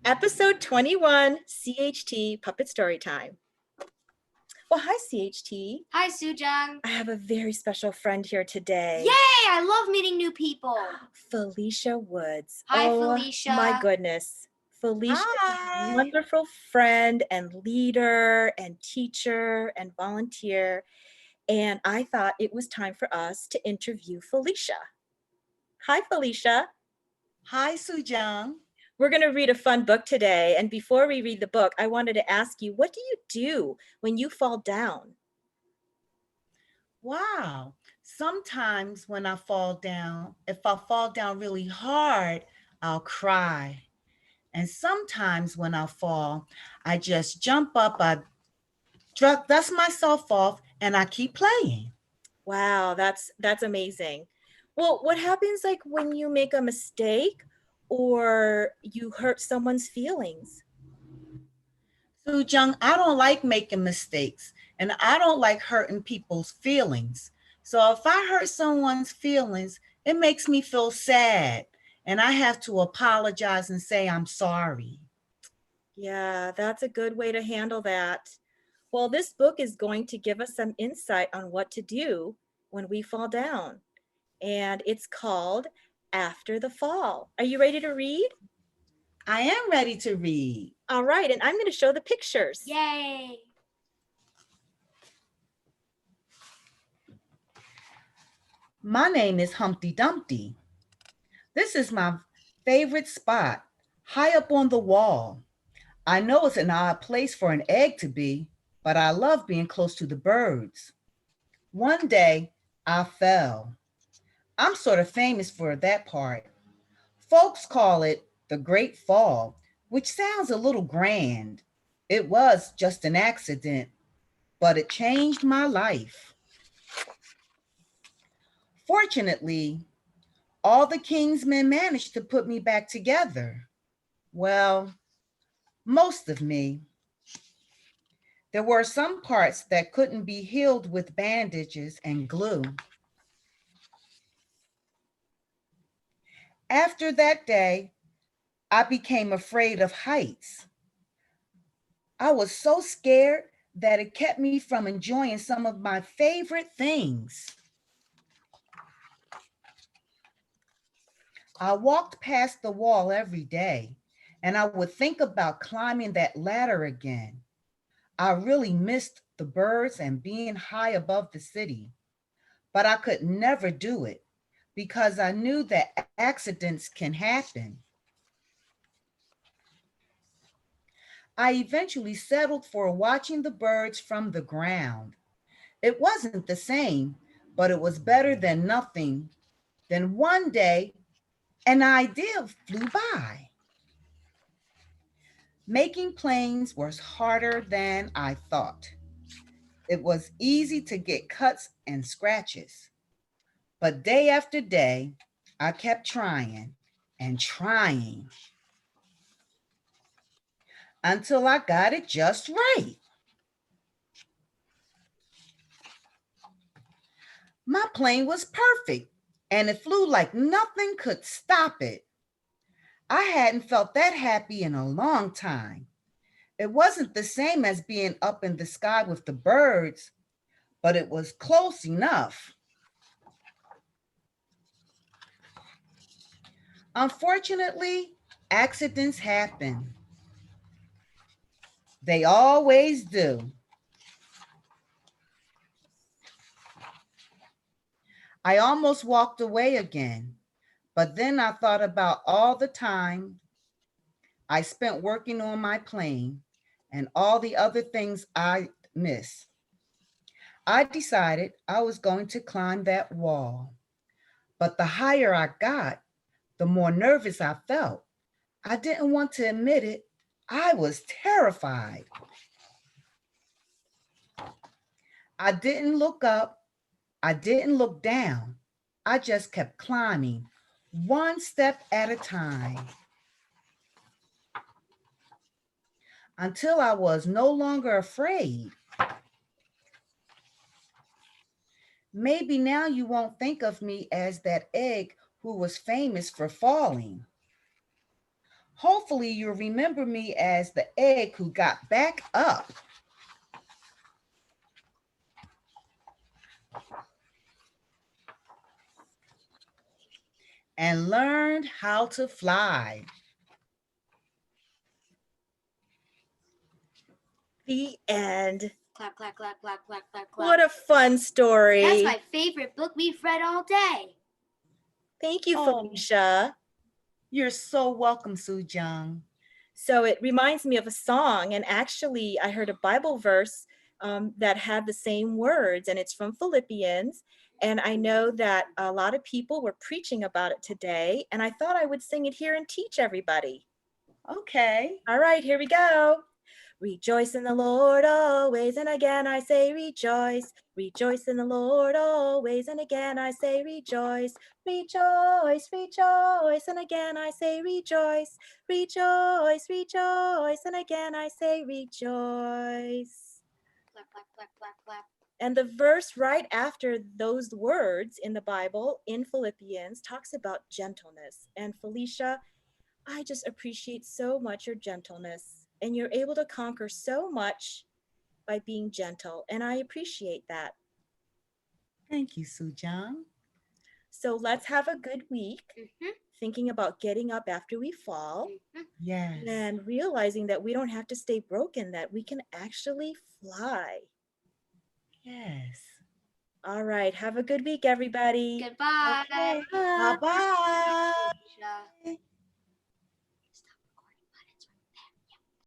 Episode 21, CHT Puppet Story Time. Well, hi, CHT. Hi, Soozung. I have a very special friend here today. Yay! I love meeting new people. Felicia Woods. Hi, oh, Felicia. My goodness. Felicia is a wonderful friend and leader and teacher and volunteer. And I thought it was time for us to interview Felicia. Hi, Felicia. Hi, Soozung. We're going to read a fun book today. And before we read the book, I wanted to ask you, what do you do when you fall down? Wow. Sometimes when I fall down, if I fall down really hard, I'll cry. And sometimes when I fall, I just jump up, I dust myself off, and I keep playing. Wow, that's amazing. Well, what happens like when you make a mistake or you hurt someone's feelings? Soozung, I don't like making mistakes, and I don't like hurting people's feelings. So if I hurt someone's feelings, it makes me feel sad, and I have to apologize and say I'm sorry. Yeah, that's a good way to handle that. Well, this book is going to give us some insight on what to do when we fall down. And it's called After the Fall. Are you ready to read? I am ready to read. All right, and I'm going to show the pictures. Yay! My name is Humpty Dumpty. This is my favorite spot, high up on the wall. I know it's an odd place for an egg to be, but I love being close to the birds. One day, I fell. I'm sort of famous for that part. Folks call it the Great Fall, which sounds a little grand. It was just an accident, but it changed my life. Fortunately, all the king's men managed to put me back together. Well, most of me. There were some parts that couldn't be healed with bandages and glue. After that day, I became afraid of heights. I was so scared that it kept me from enjoying some of my favorite things. I walked past the wall every day, and I would think about climbing that ladder again. I really missed the birds and being high above the city, but I could never do it because I knew that accidents can happen. I eventually settled for watching the birds from the ground. It wasn't the same, but it was better than nothing. Then one day, an idea flew by. Making planes was harder than I thought. It was easy to get cuts and scratches. But day after day, I kept trying and trying until I got it just right. My plane was perfect and it flew like nothing could stop it. I hadn't felt that happy in a long time. It wasn't the same as being up in the sky with the birds, but it was close enough. Unfortunately, accidents happen. They always do. I almost walked away again, but then I thought about all the time I spent working on my plane and all the other things I miss. I decided I was going to climb that wall. But the higher I got, the more nervous I felt. I didn't want to admit it. I was terrified. I didn't look up. I didn't look down. I just kept climbing, one step at a time, until I was no longer afraid. Maybe now you won't think of me as that egg who was famous for falling. Hopefully you'll remember me as the egg who got back up and learned how to fly. The end. Clap, clap, clap, clap, clap, clap, clap. What a fun story. That's my favorite book we've read all day. Thank you, Oh. Felicia. You're so welcome, Soozung. So it reminds me of a song, and actually I heard a Bible verse that had the same words, and it's from Philippians. And I know that a lot of people were preaching about it today, and I thought I would sing it here and teach everybody. Okay. All right, here we go. Rejoice in the Lord always, and again I say rejoice. Rejoice in the Lord always, and again I say rejoice. Rejoice, rejoice, and again I say rejoice. Rejoice, rejoice, and again I say rejoice. Clap, clap, clap, clap, clap. And the verse right after those words in the Bible in Philippians talks about gentleness. And Felicia, I just appreciate so much your gentleness, and you're able to conquer so much by being gentle, and I appreciate that. Thank you, Soozung. So let's have a good week Mhm, thinking about getting up after we fall mhm. Yes. and realizing that we don't have to stay broken, that we can actually fly. Yes. All right, have a good week, everybody. Goodbye. Okay. Bye. Bye-bye. Felicia.